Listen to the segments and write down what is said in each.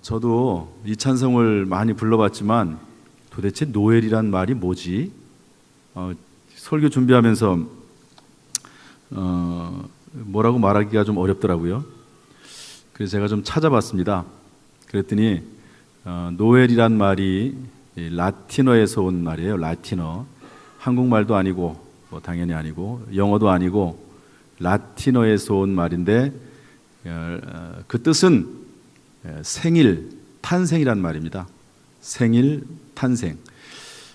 저도 이 찬송을 많이 불러봤지만 도대체 노엘이란 말이 뭐지? 설교 준비하면서 뭐라고 말하기가 좀 어렵더라고요. 그래서 제가 좀 찾아봤습니다. 그랬더니 노엘이란 말이 라틴어에서 온 말이에요. 라틴어. 한국말도 아니고 당연히 아니고 영어도 아니고 라틴어에서 온 말인데 그 뜻은 생일, 탄생이란 말입니다. 생일, 탄생.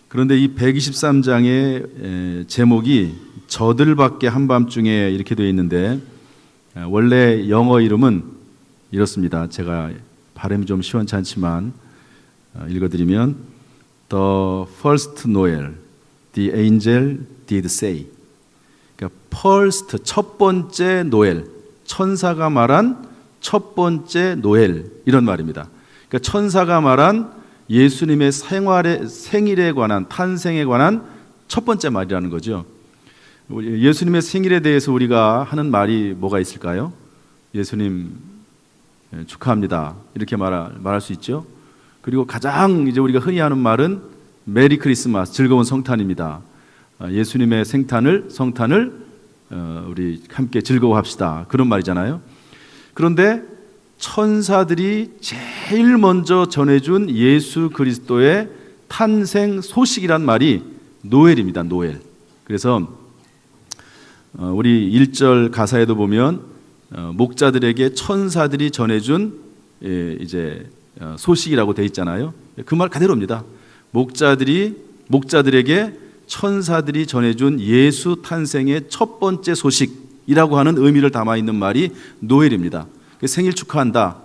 그런데 이 123장의 제목이 저들밖에 한밤중에 이렇게 되어 있는데 원래 영어 이름은 이렇습니다. 제가 발음이 좀 시원찮지만 읽어드리면 The first Noel, the angel did say. 그러니까 first, 첫 번째 노엘, 천사가 말한 첫 번째 노엘, 이런 말입니다. 그러니까 천사가 말한 예수님의 생일에 관한, 탄생에 관한 첫 번째 말이라는 거죠. 예수님의 생일에 대해서 우리가 하는 말이 뭐가 있을까요? 예수님 축하합니다, 이렇게 말할 수 있죠. 그리고 가장 이제 우리가 흔히 하는 말은 메리 크리스마스, 즐거운 성탄입니다. 예수님의 성탄을 우리 함께 즐거워합시다, 그런 말이잖아요. 그런데 천사들이 제일 먼저 전해준 예수 그리스도의 탄생 소식이란 말이 노엘입니다. 노엘. 그래서 우리 1절 가사에도 보면 목자들에게 천사들이 전해준 이제 소식이라고 돼 있잖아요. 그 말 그대로입니다. 목자들에게 천사들이 전해준 예수 탄생의 첫 번째 소식이라고 하는 의미를 담아 있는 말이 노엘입니다. 생일 축하한다,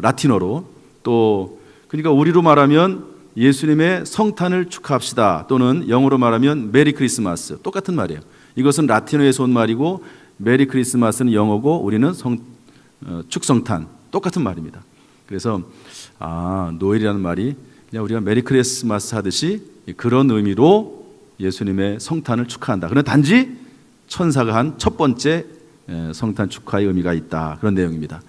라틴어로. 또 그러니까 우리로 말하면 예수님의 성탄을 축하합시다, 또는 영어로 말하면 메리 크리스마스, 똑같은 말이에요. 이것은 라틴어에서 온 말이고 메리 크리스마스는 영어고 우리는 축성탄, 똑같은 말입니다. 그래서 노엘이라는 말이 그냥 우리가 메리 크리스마스 하듯이 그런 의미로 예수님의 성탄을 축하한다. 그러나 단지 천사가 한 첫 번째 성탄 축하의 의미가 있다, 그런 내용입니다.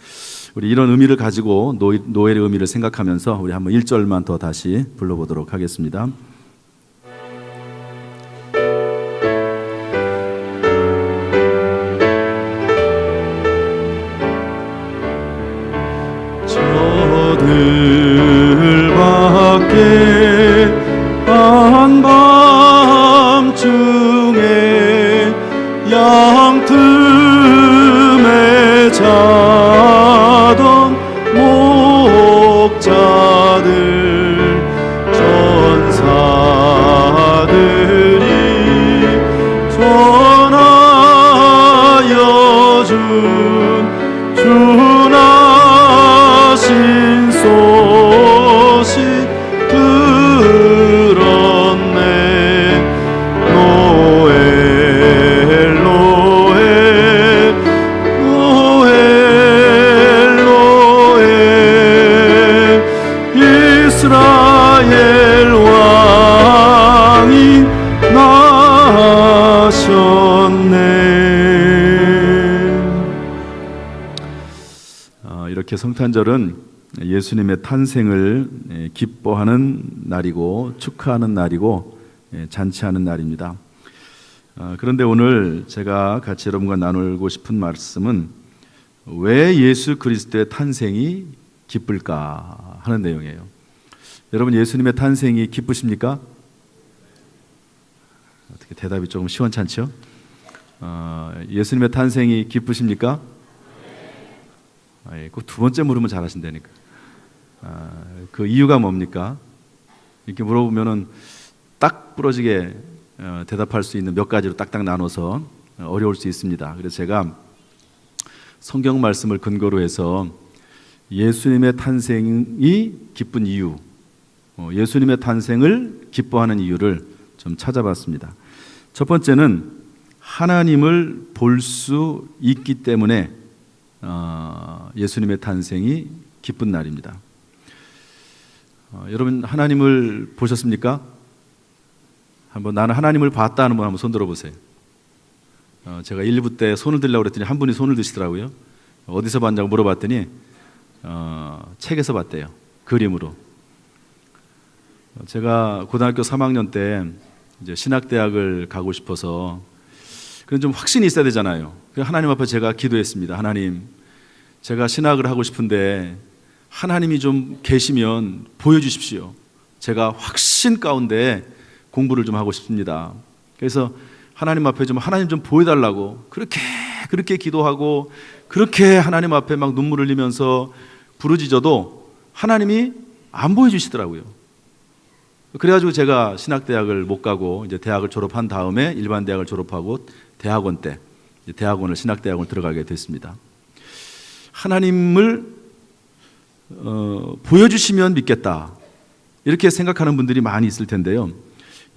우리 이런 의미를 가지고 노엘의 의미를 생각하면서 우리 한번 1절만 더 다시 불러보도록 하겠습니다. 저들밖에 한밤중에 양틈에 자던 목자들, 천사들이 전하여 준 준하신 소식 들었네. 이스라엘 왕이 나셨네. 이렇게 성탄절은 예수님의 탄생을 기뻐하는 날이고 축하하는 날이고 잔치하는 날입니다. 그런데 오늘 제가 같이 여러분과 나누고 싶은 말씀은 왜 예수 그리스도의 탄생이 기쁠까 하는 내용이에요. 여러분, 예수님의 탄생이 기쁘십니까? 어떻게 대답이 조금 시원찮죠? 예수님의 탄생이 기쁘십니까? 꼭 두 번째 물으면 잘하신다니까. 그 이유가 뭡니까? 이렇게 물어보면은 딱 부러지게 대답할 수 있는 몇 가지로 딱딱 나눠서 어려울 수 있습니다. 그래서 제가 성경 말씀을 근거로 해서 예수님의 탄생이 기쁜 이유, 예수님의 탄생을 기뻐하는 이유를 좀 찾아봤습니다. 첫 번째는 하나님을 볼 수 있기 때문에 예수님의 탄생이 기쁜 날입니다. 여러분, 하나님을 보셨습니까? 한번 나는 하나님을 봤다 하는 분 한번 손 들어보세요. 제가 1부 때 손을 들려고 그랬더니 한 분이 손을 드시더라고요. 어디서 봤냐고 물어봤더니 책에서 봤대요. 그림으로. 제가 고등학교 3학년 때 이제 신학대학을 가고 싶어서 그런 좀 확신이 있어야 되잖아요. 하나님 앞에 제가 기도했습니다. 하나님, 제가 신학을 하고 싶은데 하나님이 좀 계시면 보여주십시오. 제가 확신 가운데 공부를 좀 하고 싶습니다. 그래서 하나님 앞에 하나님 좀 보여달라고 그렇게 기도하고 그렇게 하나님 앞에 막 눈물을 흘리면서 부르짖어도 하나님이 안 보여주시더라고요. 그래가지고 제가 신학대학을 못 가고 이제 대학을 졸업한 다음에 일반 대학을 졸업하고 대학원 때 대학원을 신학대학원을 들어가게 됐습니다. 하나님을 보여주시면 믿겠다 이렇게 생각하는 분들이 많이 있을 텐데요.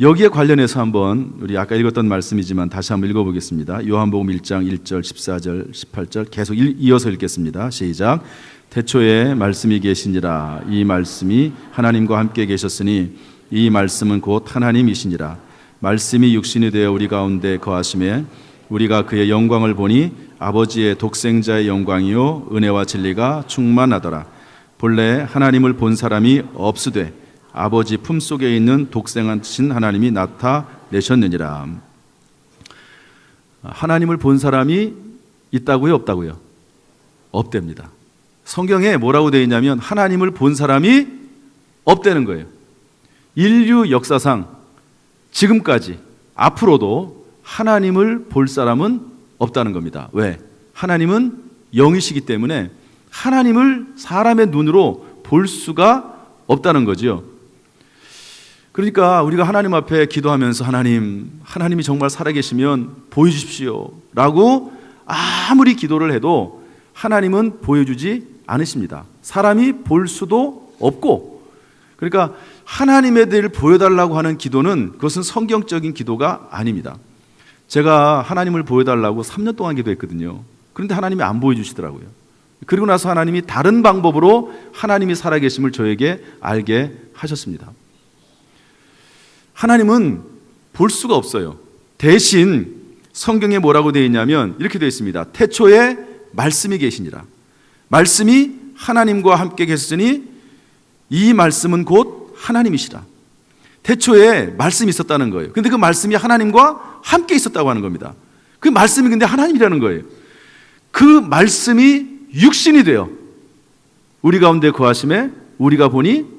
여기에 관련해서 한번 우리 아까 읽었던 말씀이지만 다시 한번 읽어보겠습니다. 요한복음 1장 1절 14절 18절 계속 이어서 읽겠습니다. 시작. 태초에 말씀이 계시니라. 이 말씀이 하나님과 함께 계셨으니 이 말씀은 곧 하나님이시니라. 말씀이 육신이 되어 우리 가운데 거하심에 우리가 그의 영광을 보니 아버지의 독생자의 영광이요 은혜와 진리가 충만하더라. 본래 하나님을 본 사람이 없으되 아버지 품속에 있는 독생하신 하나님이 나타내셨느니라. 하나님을 본 사람이 있다고요, 없다고요? 없답니다. 성경에 뭐라고 되어 있냐면 하나님을 본 사람이 없다는 거예요. 인류 역사상 지금까지 앞으로도 하나님을 볼 사람은 없다는 겁니다. 왜? 하나님은 영이시기 때문에 하나님을 사람의 눈으로 볼 수가 없다는 거죠. 그러니까 우리가 하나님 앞에 기도하면서 하나님이 정말 살아계시면 보여주십시오 라고 아무리 기도를 해도 하나님은 보여주지 않으십니다. 사람이 볼 수도 없고, 그러니까 하나님에 대해 보여달라고 하는 기도는 그것은 성경적인 기도가 아닙니다. 제가 하나님을 보여달라고 3년 동안 기도했거든요. 그런데 하나님이 안 보여주시더라고요. 그리고 나서 하나님이 다른 방법으로 하나님이 살아계심을 저에게 알게 하셨습니다. 하나님은 볼 수가 없어요. 대신 성경에 뭐라고 되어 있냐면 이렇게 되어 있습니다. 태초에 말씀이 계시니라. 말씀이 하나님과 함께 계셨으니 이 말씀은 곧 하나님이시라. 태초에 말씀이 있었다는 거예요. 근데 그 말씀이 하나님과 함께 있었다고 하는 겁니다. 그 말씀이 근데 하나님이라는 거예요. 그 말씀이 육신이 되어 우리 가운데 거하심에 우리가 보니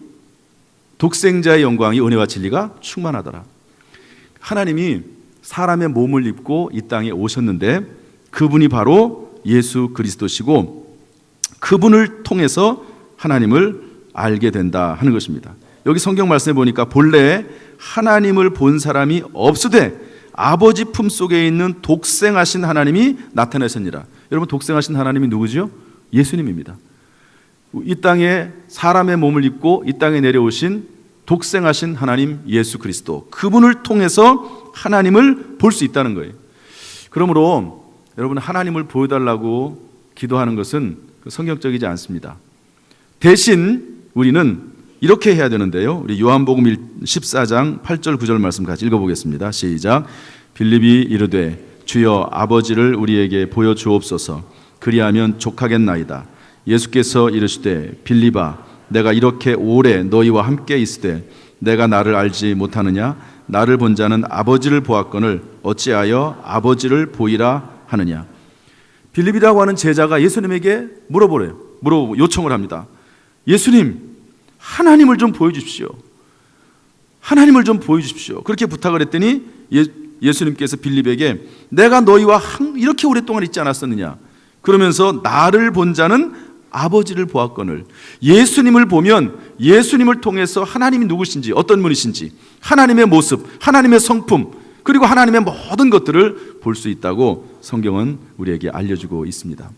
독생자의 영광이 은혜와 진리가 충만하더라. 하나님이 사람의 몸을 입고 이 땅에 오셨는데 그분이 바로 예수 그리스도시고 그분을 통해서 하나님을 알게 된다 하는 것입니다. 여기 성경 말씀에 보니까 본래 하나님을 본 사람이 없으되 아버지 품속에 있는 독생하신 하나님이 나타나셨니라. 여러분, 독생하신 하나님이 누구죠? 예수님입니다. 이 땅에 사람의 몸을 입고 이 땅에 내려오신 독생하신 하나님 예수 그리스도, 그분을 통해서 하나님을 볼 수 있다는 거예요. 그러므로 여러분, 하나님을 보여달라고 기도하는 것은 성경적이지 않습니다. 대신 우리는 이렇게 해야 되는데요. 우리 요한복음 14장 8절 9절 말씀 같이 읽어보겠습니다. 시작. 빌립이 이르되 주여 아버지를 우리에게 보여주옵소서. 그리하면 족하겠나이다. 예수께서 이르시되 빌립아 내가 이렇게 오래 너희와 함께 있으되 내가 나를 알지 못하느냐? 나를 본 자는 아버지를 보았거늘 어찌하여 아버지를 보이라 하느냐? 빌립이라고 하는 제자가 예수님에게 물어보고 요청을 합니다. 예수님, 하나님을 좀 보여주십시오. 하나님을 좀 보여주십시오. 그렇게 부탁을 했더니 예수님께서 빌립에게 내가 너희와 이렇게 오랫동안 있지 않았었느냐? 그러면서 나를 본 자는 아버지를 보았거늘, 예수님을 보면 예수님을 통해서 하나님이 누구신지, 어떤 분이신지, 하나님의 모습, 하나님의 성품, 그리고 하나님의 모든 것들을 볼 수 있다고 성경은 우리에게 알려주고 있습니다.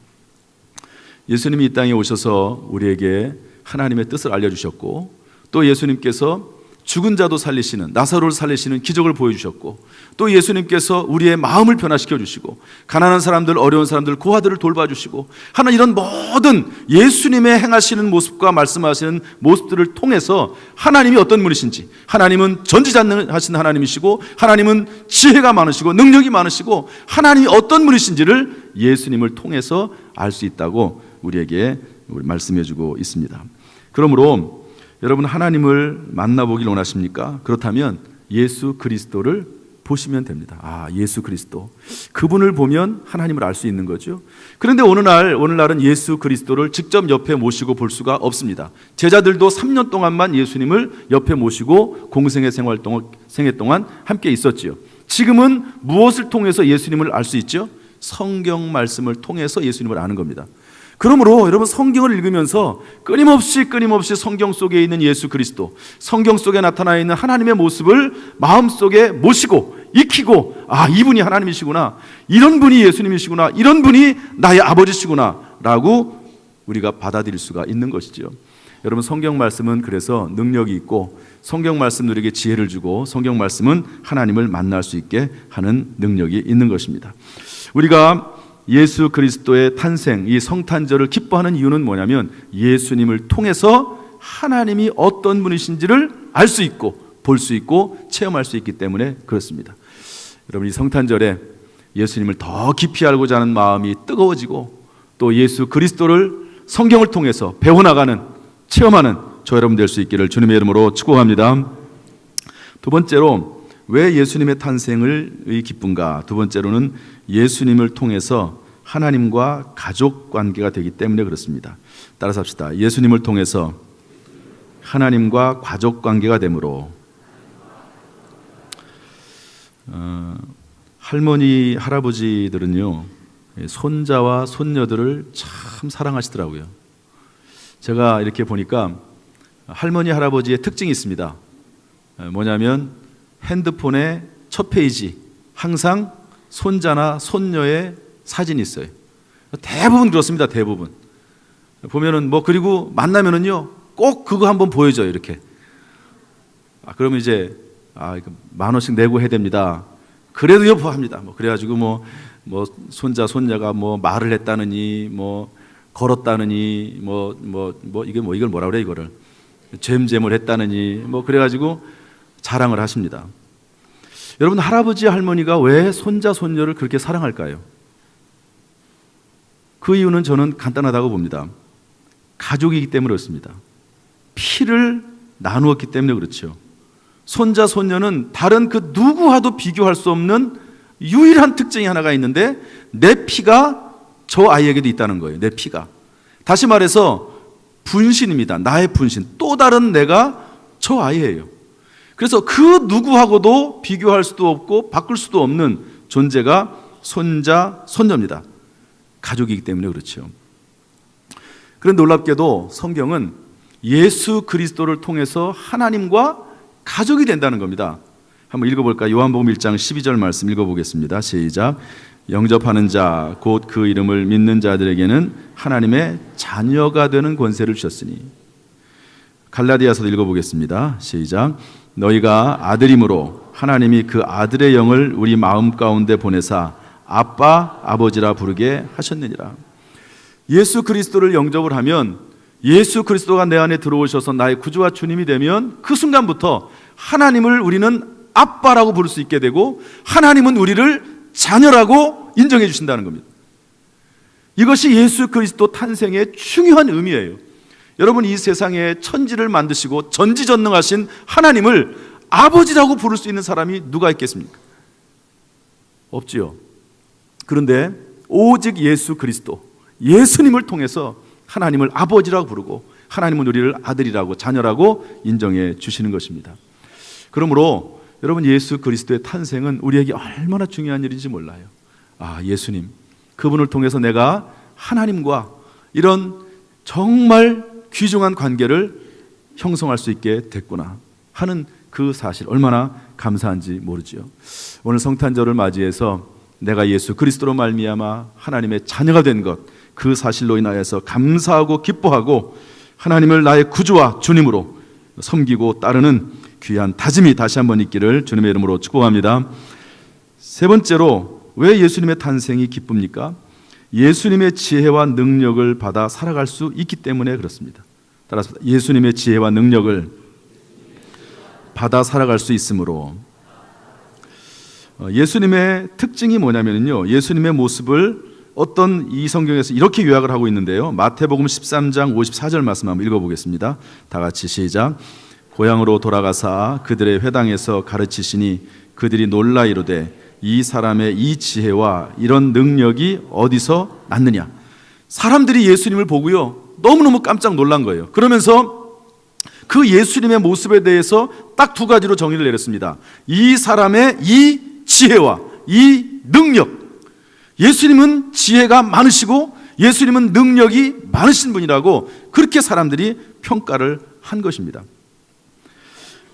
예수님이 이 땅에 오셔서 우리에게 하나님의 뜻을 알려주셨고, 또 예수님께서 죽은 자도 살리시는, 나사로를 살리시는 기적을 보여주셨고, 또 예수님께서 우리의 마음을 변화시켜 주시고, 가난한 사람들, 어려운 사람들, 고아들을 돌봐주시고 하는 이런 모든 예수님의 행하시는 모습과 말씀하시는 모습들을 통해서 하나님이 어떤 분이신지, 하나님은 전지전능하신 하나님이시고, 하나님은 지혜가 많으시고 능력이 많으시고, 하나님이 어떤 분이신지를 예수님을 통해서 알 수 있다고 우리에게 말씀해주고 있습니다. 그러므로 여러분 하나님을 만나보길 원하십니까? 그렇다면 예수 그리스도를 보시면 됩니다. 아, 예수 그리스도. 그분을 보면 하나님을 알 수 있는 거죠. 그런데 오늘날은 예수 그리스도를 직접 옆에 모시고 볼 수가 없습니다. 제자들도 3년 동안만 예수님을 옆에 모시고 공생의 생애 동안 함께 있었지요. 지금은 무엇을 통해서 예수님을 알 수 있죠? 성경 말씀을 통해서 예수님을 아는 겁니다. 그러므로 여러분 성경을 읽으면서 끊임없이 성경 속에 있는 예수 그리스도, 성경 속에 나타나 있는 하나님의 모습을 마음속에 모시고 익히고, 아, 이분이 하나님이시구나, 이런 분이 예수님이시구나, 이런 분이 나의 아버지시구나 라고 우리가 받아들일 수가 있는 것이죠. 여러분 성경 말씀은 그래서 능력이 있고, 성경 말씀 우리에게 지혜를 주고, 성경 말씀은 하나님을 만날 수 있게 하는 능력이 있는 것입니다. 우리가 예수 그리스도의 탄생, 이 성탄절을 기뻐하는 이유는 뭐냐면 예수님을 통해서 하나님이 어떤 분이신지를 알 수 있고 볼 수 있고 체험할 수 있기 때문에 그렇습니다. 여러분 이 성탄절에 예수님을 더 깊이 알고자 하는 마음이 뜨거워지고, 또 예수 그리스도를 성경을 통해서 배워나가는, 체험하는 저 여러분 될 수 있기를 주님의 이름으로 축복합니다. 두 번째로 왜 예수님의 탄생을 기쁜가? 두 번째로는 예수님을 통해서 하나님과 가족 관계가 되기 때문에 그렇습니다. 따라서 합시다. 예수님을 통해서 하나님과 가족 관계가 되므로. 할머니, 할아버지들은요, 손자와 손녀들을 참 사랑하시더라고요. 제가 이렇게 보니까 할머니, 할아버지의 특징이 있습니다. 뭐냐면 핸드폰의 첫 페이지 항상 손자나 손녀의 사진이 있어요. 대부분 그렇습니다. 대부분 보면은 그리고 만나면은요 꼭 그거 한번 보여줘요. 이렇게. 그러면 이제 10,000원씩 내고 해야 됩니다. 그래도 여포합니다. 그래가지고 손자 손녀가 말을 했다느니 걸었다느니 이걸 뭐라 그래, 이거를 잼잼을 했다느니 그래가지고 자랑을 하십니다. 여러분 할아버지 할머니가 왜 손자 손녀를 그렇게 사랑할까요? 그 이유는 저는 간단하다고 봅니다. 가족이기 때문에 그렇습니다. 피를 나누었기 때문에 그렇죠. 손자 손녀는 다른 그 누구와도 비교할 수 없는 유일한 특징이 하나가 있는데, 내 피가 저 아이에게도 있다는 거예요. 내 피가. 다시 말해서 분신입니다. 나의 분신. 또 다른 내가 저 아이예요. 그래서 그 누구하고도 비교할 수도 없고 바꿀 수도 없는 존재가 손자, 손녀입니다. 가족이기 때문에 그렇죠. 그런데 놀랍게도 성경은 예수 그리스도를 통해서 하나님과 가족이 된다는 겁니다. 한번 읽어볼까요? 요한복음 1장 12절 말씀 읽어보겠습니다. 시작. 영접하는 자, 곧 그 이름을 믿는 자들에게는 하나님의 자녀가 되는 권세를 주셨으니. 갈라디아서도 읽어보겠습니다. 시작. 너희가 아들임으로 하나님이 그 아들의 영을 우리 마음 가운데 보내사 아빠, 아버지라 부르게 하셨느니라. 예수 그리스도를 영접을 하면, 예수 그리스도가 내 안에 들어오셔서 나의 구주와 주님이 되면 그 순간부터 하나님을 우리는 아빠라고 부를 수 있게 되고, 하나님은 우리를 자녀라고 인정해 주신다는 겁니다. 이것이 예수 그리스도 탄생의 중요한 의미예요. 여러분 이 세상에 천지를 만드시고 전지전능하신 하나님을 아버지라고 부를 수 있는 사람이 누가 있겠습니까? 없지요. 그런데 오직 예수 그리스도, 예수님을 통해서 하나님을 아버지라고 부르고, 하나님은 우리를 아들이라고, 자녀라고 인정해 주시는 것입니다. 그러므로 여러분 예수 그리스도의 탄생은 우리에게 얼마나 중요한 일인지 몰라요. 예수님, 그분을 통해서 내가 하나님과 이런 정말 귀중한 관계를 형성할 수 있게 됐구나 하는 그 사실, 얼마나 감사한지 모르지요. 오늘 성탄절을 맞이해서 내가 예수 그리스도로 말미암아 하나님의 자녀가 된 것, 그 사실로 인하여서 감사하고 기뻐하고 하나님을 나의 구주와 주님으로 섬기고 따르는 귀한 다짐이 다시 한번 있기를 주님의 이름으로 축복합니다. 세 번째로 왜 예수님의 탄생이 기쁩니까? 예수님의 지혜와 능력을 받아 살아갈 수 있기 때문에 그렇습니다. 따라서 예수님의 지혜와 능력을 받아 살아갈 수 있으므로. 예수님의 특징이 뭐냐면요, 예수님의 모습을 어떤 이 성경에서 이렇게 요약을 하고 있는데요. 마태복음 13장 54절 말씀 한번 읽어보겠습니다. 다 같이 시작. 고향으로 돌아가사 그들의 회당에서 가르치시니 그들이 놀라 이르되 이 사람의 이 지혜와 이런 능력이 어디서 났느냐. 사람들이 예수님을 보고요, 너무너무 깜짝 놀란 거예요. 그러면서 그 예수님의 모습에 대해서 딱 두 가지로 정의를 내렸습니다. 이 사람의 이 지혜와 이 능력. 예수님은 지혜가 많으시고 예수님은 능력이 많으신 분이라고 그렇게 사람들이 평가를 한 것입니다.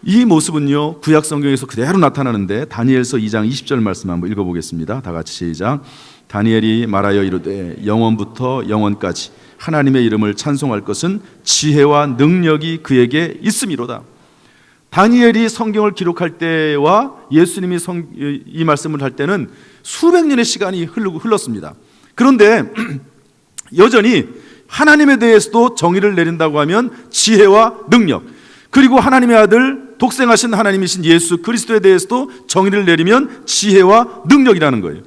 이 모습은요, 구약 성경에서 그대로 나타나는데 다니엘서 2장 20절 말씀 한번 읽어보겠습니다. 다 같이 시작. 다니엘이 말하여 이르되 영원부터 영원까지 하나님의 이름을 찬송할 것은 지혜와 능력이 그에게 있음이로다. 다니엘이 성경을 기록할 때와 예수님이 이 말씀을 할 때는 수백 년의 시간이 흘렀습니다. 그런데 여전히 하나님에 대해서도 정의를 내린다고 하면 지혜와 능력, 그리고 하나님의 아들 독생하신 하나님이신 예수 그리스도에 대해서도 정의를 내리면 지혜와 능력이라는 거예요.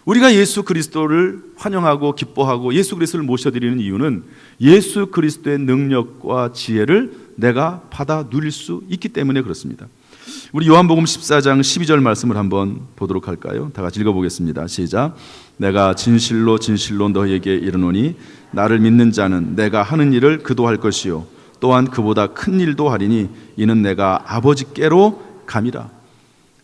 우리가 예수 그리스도를 환영하고 기뻐하고 예수 그리스도를 모셔드리는 이유는 예수 그리스도의 능력과 지혜를 내가 받아 누릴 수 있기 때문에 그렇습니다. 우리 요한복음 14장 12절 말씀을 한번 보도록 할까요? 다 같이 읽어보겠습니다. 시작. 내가 진실로 진실로 너희에게 이르노니 나를 믿는 자는 내가 하는 일을 그도 할 것이요 또한 그보다 큰 일도 하리니 이는 내가 아버지께로 감이라.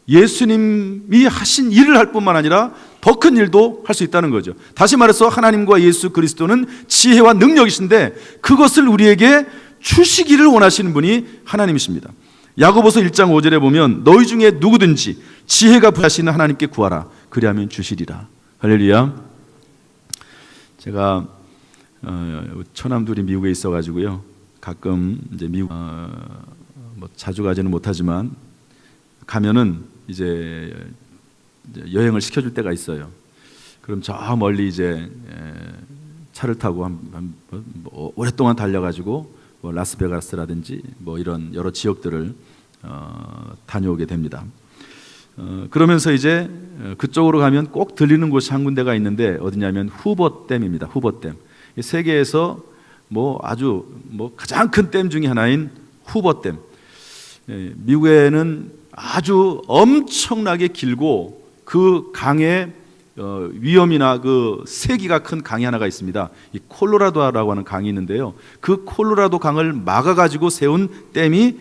예수님이 하신 일을 할 뿐만 아니라 더 큰 일도 할 수 있다는 거죠. 다시 말해서 하나님과 예수 그리스도는 지혜와 능력이신데 그것을 우리에게 주시기를 원하시는 분이 하나님이십니다. 야고보서 1장 5절에 보면 너희 중에 누구든지 지혜가 부하시는 하나님께 구하라 그리하면 주시리라. 할렐루야. 제가 처남들이 미국에 있어가지고요, 가끔 이제 미국 뭐 자주 가지는 못하지만 가면은 이제 여행을 시켜줄 때가 있어요. 그럼 저 멀리 이제 차를 타고 오랫동안 달려가지고 뭐 라스베가스라든지 뭐 이런 여러 지역들을 다녀오게 됩니다. 그러면서 이제 그쪽으로 가면 꼭 들리는 곳이 한 군데가 있는데 어디냐면 후버댐입니다. 후버댐. 세계에서 뭐 아주 뭐 가장 큰 댐 중에 하나인 후버댐. 미국에는 아주 엄청나게 길고 그 강의 위험이나 그 세기가 큰 강이 하나가 있습니다. 이 콜로라도라고 하는 강이 있는데요, 그 콜로라도 강을 막아가지고 세운 댐이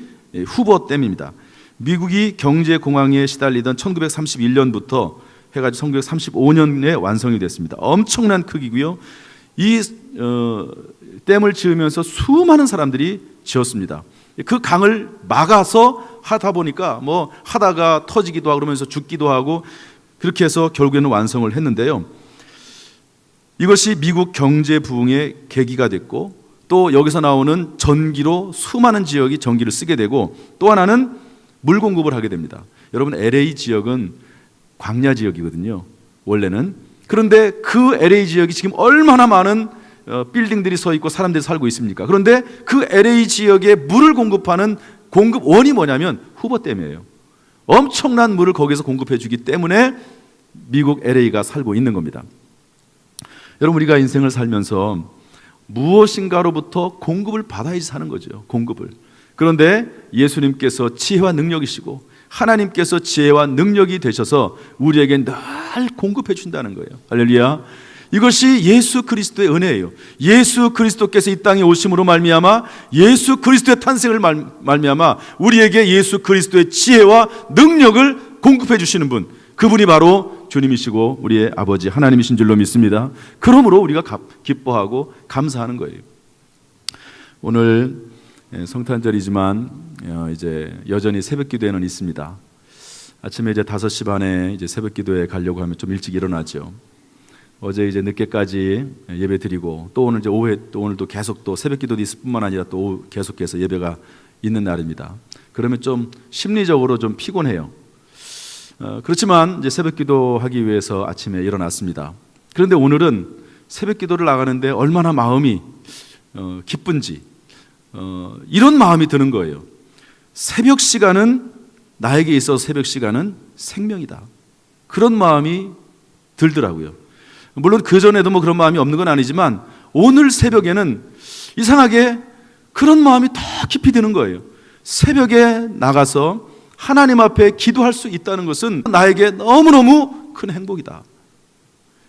후버 댐입니다. 미국이 경제공황에 시달리던 1931년부터 해가지고 1935년에 완성이 됐습니다. 엄청난 크기고요. 이 댐을 지으면서 수많은 사람들이 지었습니다. 그 강을 막아서 하다 보니까 뭐 하다가 터지기도 하고 그러면서 죽기도 하고 그렇게 해서 결국에는 완성을 했는데요. 이것이 미국 경제 부흥의 계기가 됐고 또 여기서 나오는 전기로 수많은 지역이 전기를 쓰게 되고 또 하나는 물 공급을 하게 됩니다. 여러분 LA 지역은 광야 지역이거든요, 원래는. 그런데 그 LA 지역이 지금 얼마나 많은 빌딩들이 서 있고 사람들이 살고 있습니까? 그런데 그 LA 지역에 물을 공급하는 공급원이 뭐냐면 후버댐이에요. 엄청난 물을 거기서 공급해 주기 때문에 미국 LA가 살고 있는 겁니다. 여러분 우리가 인생을 살면서 무엇인가로부터 공급을 받아야지 사는 거죠. 공급을. 그런데 예수님께서 지혜와 능력이시고 하나님께서 지혜와 능력이 되셔서 우리에게 늘 공급해 준다는 거예요. 할렐루야. 이것이 예수 그리스도의 은혜예요. 예수 그리스도께서 이 땅에 오심으로 말미암아 예수 그리스도의 탄생을 말미암아 우리에게 예수 그리스도의 지혜와 능력을 공급해 주시는 분, 그분이 바로 주님이시고 우리의 아버지 하나님이신 줄로 믿습니다. 그러므로 우리가 기뻐하고 감사하는 거예요. 오늘 성탄절이지만 이제 여전히 새벽기도회는 있습니다. 아침에 이제 5시 반에 이제 새벽기도회 가려고 하면 좀 일찍 일어나죠. 어제 이제 늦게까지 예배 드리고 또 오늘 이제 오후에 또 오늘도 계속 또 새벽기도도 있을 뿐만 아니라 또 계속해서 예배가 있는 날입니다. 그러면 좀 심리적으로 좀 피곤해요. 그렇지만 이제 새벽기도 하기 위해서 아침에 일어났습니다. 그런데 오늘은 새벽기도를 나가는데 얼마나 마음이 기쁜지 이런 마음이 드는 거예요. 새벽 시간은 나에게 있어서 새벽 시간은 생명이다. 그런 마음이 들더라고요. 물론 그전에도 뭐 그런 마음이 없는 건 아니지만 오늘 새벽에는 이상하게 그런 마음이 더 깊이 드는 거예요. 새벽에 나가서 하나님 앞에 기도할 수 있다는 것은 나에게 너무너무 큰 행복이다.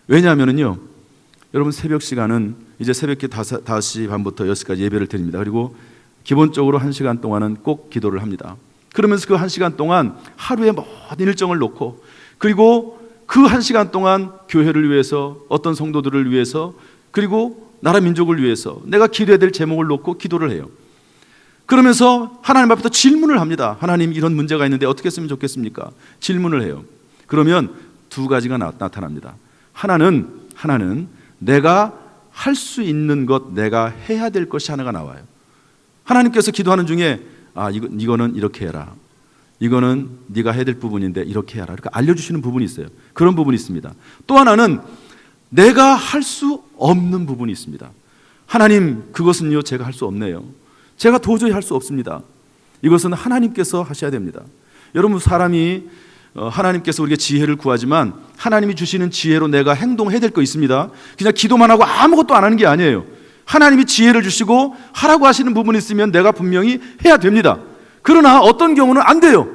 왜냐하면요, 여러분 새벽 시간은 이제 새벽에 5시 반부터 6시까지 예배를 드립니다. 그리고 기본적으로 1시간 동안은 꼭 기도를 합니다. 그러면서 그 1시간 동안 하루의 모든 일정을 놓고, 그리고 그 1시간 동안 교회를 위해서, 어떤 성도들을 위해서, 그리고 나라 민족을 위해서 내가 기도해야 될 제목을 놓고 기도를 해요. 그러면서 하나님 앞에서 질문을 합니다. 하나님, 이런 문제가 있는데 어떻게 했으면 좋겠습니까? 질문을 해요. 그러면 두 가지가 나타납니다. 하나는 내가 할 수 있는 것, 내가 해야 될 것이 하나가 나와요. 하나님께서 기도하는 중에 이거는 이렇게 해라, 이거는 네가 해야 될 부분인데 이렇게 해라, 이렇게 알려주시는 부분이 있어요. 그런 부분이 있습니다. 또 하나는 내가 할 수 없는 부분이 있습니다. 하나님, 그것은요 제가 할 수 없네요. 제가 도저히 할 수 없습니다. 이것은 하나님께서 하셔야 됩니다. 여러분, 사람이 하나님께서 우리에게 지혜를 구하지만 하나님이 주시는 지혜로 내가 행동해야 될 거 있습니다. 그냥 기도만 하고 아무것도 안 하는 게 아니에요. 하나님이 지혜를 주시고 하라고 하시는 부분이 있으면 내가 분명히 해야 됩니다. 그러나 어떤 경우는 안 돼요.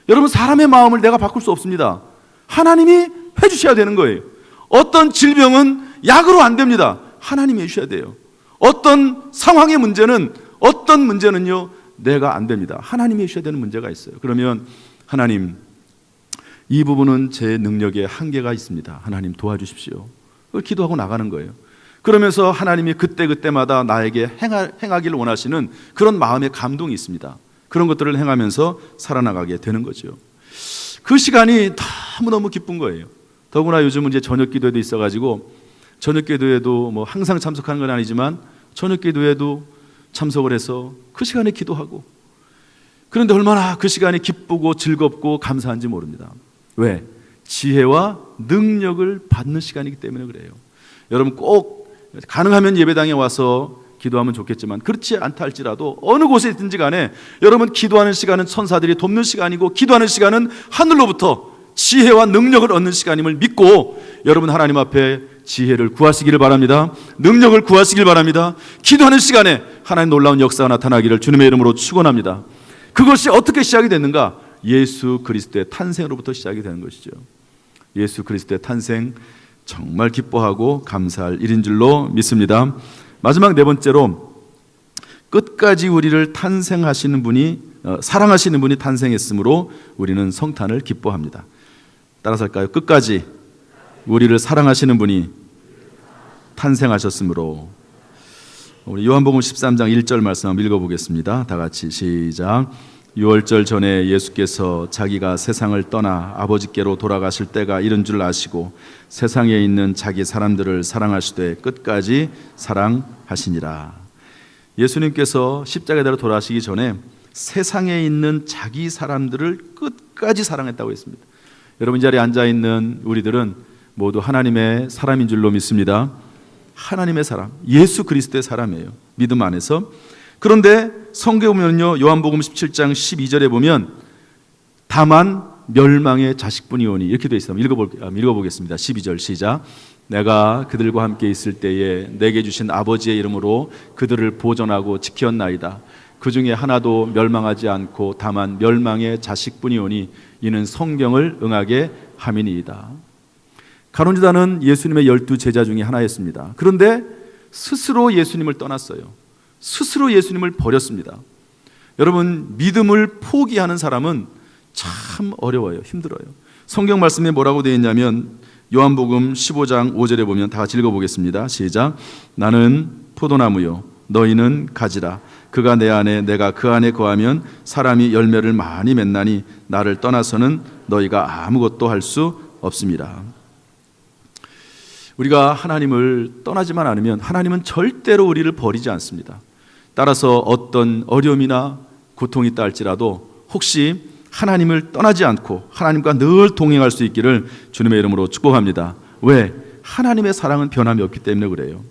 여러분, 사람의 마음을 내가 바꿀 수 없습니다. 하나님이 해주셔야 되는 거예요. 어떤 질병은 약으로 안 됩니다. 하나님이 해주셔야 돼요. 어떤 상황의 문제는, 어떤 문제는요 내가 안 됩니다. 하나님이 해주셔야 되는 문제가 있어요. 그러면 하나님, 이 부분은 제 능력에 한계가 있습니다. 하나님 도와주십시오. 그걸 기도하고 나가는 거예요. 그러면서 하나님이 그때그때마다 나에게 행하기를 원하시는 그런 마음의 감동이 있습니다. 그런 것들을 행하면서 살아나가게 되는 거죠. 그 시간이 너무너무 기쁜 거예요. 더구나 요즘은 이제 저녁 기도회도 있어가지고, 저녁 기도회도 뭐 항상 참석하는 건 아니지만 저녁 기도회도 참석을 해서 그 시간에 기도하고, 그런데 얼마나 그 시간이 기쁘고 즐겁고 감사한지 모릅니다. 왜? 지혜와 능력을 받는 시간이기 때문에 그래요. 여러분, 꼭 가능하면 예배당에 와서 기도하면 좋겠지만 그렇지 않다 할지라도 어느 곳에 있든지 간에 여러분, 기도하는 시간은 천사들이 돕는 시간이고, 기도하는 시간은 하늘로부터 지혜와 능력을 얻는 시간임을 믿고 여러분, 하나님 앞에 지혜를 구하시기를 바랍니다. 능력을 구하시길 바랍니다. 기도하는 시간에 하나님 놀라운 역사가 나타나기를 주님의 이름으로 축원합니다. 그것이 어떻게 시작이 됐는가? 예수 그리스도의 탄생으로부터 시작이 되는 것이죠. 예수 그리스도의 탄생, 정말 기뻐하고 감사할 일인 줄로 믿습니다. 마지막 네 번째로, 끝까지 우리를 탄생하시는 분이, 사랑하시는 분이 탄생했으므로 우리는 성탄을 기뻐합니다. 따라서 할까요? 끝까지 우리를 사랑하시는 분이 탄생하셨으므로. 우리 요한복음 13장 1절 말씀 한번 읽어보겠습니다. 다 같이 시작. 6월절 전에 예수께서 자기가 세상을 떠나 아버지께로 돌아가실 때가 이른 줄 아시고 세상에 있는 자기 사람들을 사랑하시되 끝까지 사랑하시니라. 예수님께서 십자가대로 돌아가시기 전에 세상에 있는 자기 사람들을 끝까지 사랑했다고 했습니다. 여러분, 이 자리에 앉아있는 우리들은 모두 하나님의 사람인 줄로 믿습니다. 하나님의 사람, 예수 그리스도의 사람이에요, 믿음 안에서. 그런데 성경에 보면요, 요한복음 17장 12절에 보면 다만 멸망의 자식뿐이오니 이렇게 되어 있습니다. 읽어보겠습니다. 12절 시작. 내가 그들과 함께 있을 때에 내게 주신 아버지의 이름으로 그들을 보존하고 지켰나이다. 그 중에 하나도 멸망하지 않고 다만 멸망의 자식뿐이오니 이는 성경을 응하게 함이니이다. 가론유다는 예수님의 12 제자 중에 하나였습니다. 그런데 스스로 예수님을 떠났어요. 스스로 예수님을 버렸습니다. 여러분, 믿음을 포기하는 사람은 참 어려워요. 힘들어요. 성경 말씀에 뭐라고 되어 있냐면 요한복음 15장 5절에 보면 다 같이 읽어보겠습니다. 시작. 나는 포도나무요 너희는 가지라. 그가 내 안에 내가 그 안에 거하면 사람이 열매를 많이 맺나니 나를 떠나서는 너희가 아무것도 할 수 없습니다. 우리가 하나님을 떠나지만 않으면 하나님은 절대로 우리를 버리지 않습니다. 따라서 어떤 어려움이나 고통이 있다 할지라도 혹시 하나님을 떠나지 않고 하나님과 늘 동행할 수 있기를 주님의 이름으로 축복합니다. 왜? 하나님의 사랑은 변함이 없기 때문에 그래요.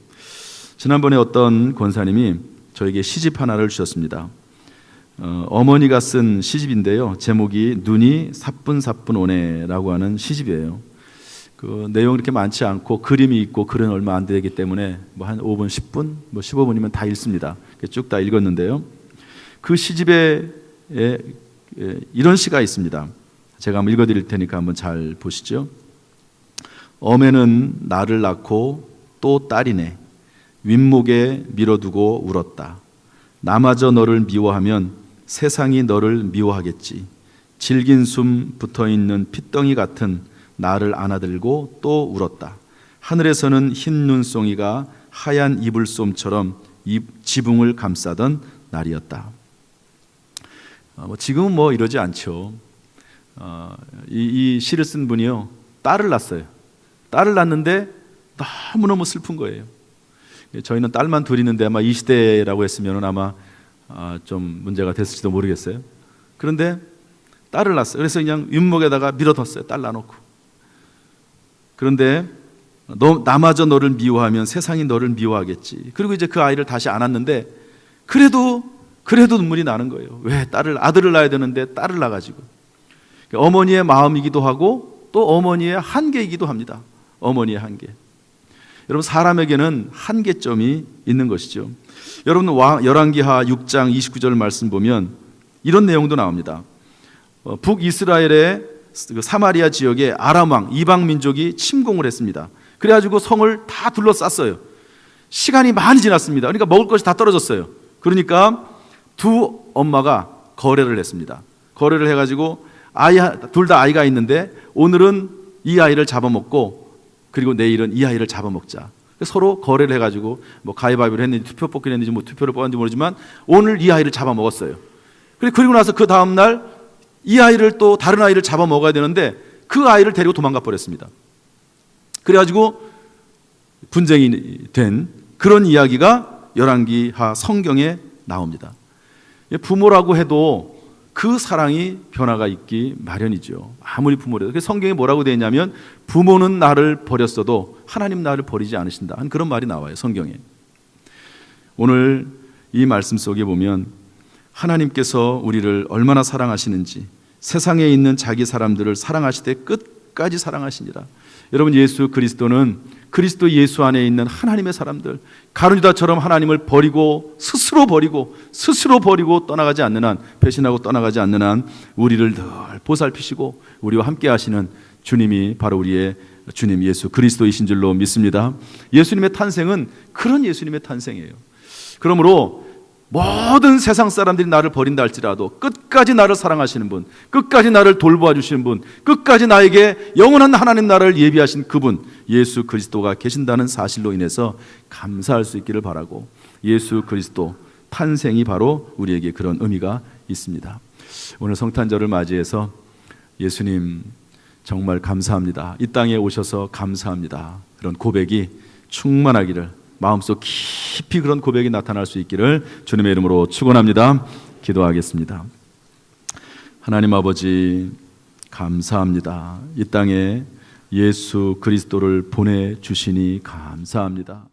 지난번에 어떤 권사님이 저에게 시집 하나를 주셨습니다. 어머니가 쓴 시집인데요, 제목이 눈이 사뿐사뿐 오네라고 하는 시집이에요. 그 내용 이렇게 많지 않고 그림이 있고 글은 얼마 안 되기 때문에 뭐 한 5분, 10분, 뭐 15분이면 다 읽습니다. 쭉 다 읽었는데요. 그 시집에 이런 시가 있습니다. 제가 한번 읽어드릴 테니까 한번 잘 보시죠. 어매는 나를 낳고 또 딸이네. 윗목에 밀어두고 울었다. 나마저 너를 미워하면 세상이 너를 미워하겠지. 질긴 숨 붙어있는 핏덩이 같은 나를 안아들고 또 울었다. 하늘에서는 흰 눈송이가 하얀 이불솜처럼 지붕을 감싸던 날이었다. 지금은 뭐 이러지 않죠. 이 시를 쓴 분이요, 딸을 낳았어요. 딸을 낳았는데 너무너무 슬픈 거예요. 저희는 딸만 둘 있는데 아마 이 시대라고 했으면 아마 좀 문제가 됐을지도 모르겠어요. 그런데 딸을 낳았어요. 그래서 그냥 윗목에다가 밀어뒀어요. 딸 낳아놓고. 그런데 나마저 너를 미워하면 세상이 너를 미워하겠지. 그리고 이제 그 아이를 다시 안았는데 그래도 눈물이 나는 거예요. 왜 아들을 낳아야 되는데 딸을 낳아가지고. 어머니의 마음이기도 하고 또 어머니의 한계이기도 합니다. 어머니의 한계. 여러분, 사람에게는 한계점이 있는 것이죠. 여러분, 열왕기하 6장 29절 말씀 보면 이런 내용도 나옵니다. 북이스라엘의 사마리아 지역에 아람 왕 이방 민족이 침공을 했습니다. 그래가지고 성을 다 둘러쌌어요. 시간이 많이 지났습니다. 그러니까 먹을 것이 다 떨어졌어요. 그러니까 두 엄마가 거래를 했습니다. 거래를 해가지고 둘 다 아이가 있는데 오늘은 이 아이를 잡아먹고 그리고 내일은 이 아이를 잡아먹자. 서로 거래를 해가지고 뭐 가위바위보를 했는지 투표 뽑기를 했는지 뭐 투표를 뽑았는지 모르지만 오늘 이 아이를 잡아먹었어요. 그리고 나서 그 다음날 이 아이를 또 다른 아이를 잡아먹어야 되는데 그 아이를 데리고 도망가 버렸습니다. 그래가지고 분쟁이 된 그런 이야기가 열왕기하 성경에 나옵니다. 부모라고 해도 그 사랑이 변화가 있기 마련이죠. 아무리 부모라도. 그래서 성경에 뭐라고 되어 있냐면 부모는 나를 버렸어도 하나님 나를 버리지 않으신다 한 그런 말이 나와요, 성경에. 오늘 이 말씀 속에 보면 하나님께서 우리를 얼마나 사랑하시는지, 세상에 있는 자기 사람들을 사랑하시되 끝까지 사랑하시니라. 여러분, 예수 그리스도는 그리스도 예수 안에 있는 하나님의 사람들, 가룟유다처럼 하나님을 버리고 스스로 버리고 떠나가지 않는 한, 배신하고 떠나가지 않는 한 우리를 늘 보살피시고 우리와 함께 하시는 주님이 바로 우리의 주님 예수 그리스도이신 줄로 믿습니다. 예수님의 탄생은 그런 예수님의 탄생이에요. 그러므로 모든 세상 사람들이 나를 버린다 할지라도 끝까지 나를 사랑하시는 분, 끝까지 나를 돌보아 주시는 분, 끝까지 나에게 영원한 하나님 나라를 예비하신 그분 예수 그리스도가 계신다는 사실로 인해서 감사할 수 있기를 바라고, 예수 그리스도 탄생이 바로 우리에게 그런 의미가 있습니다. 오늘 성탄절을 맞이해서 예수님 정말 감사합니다, 이 땅에 오셔서 감사합니다, 그런 고백이 충만하기를, 마음속 깊이 그런 고백이 나타날 수 있기를 주님의 이름으로 축원합니다. 기도하겠습니다. 하나님 아버지, 감사합니다. 이 땅에 예수 그리스도를 보내주시니 감사합니다.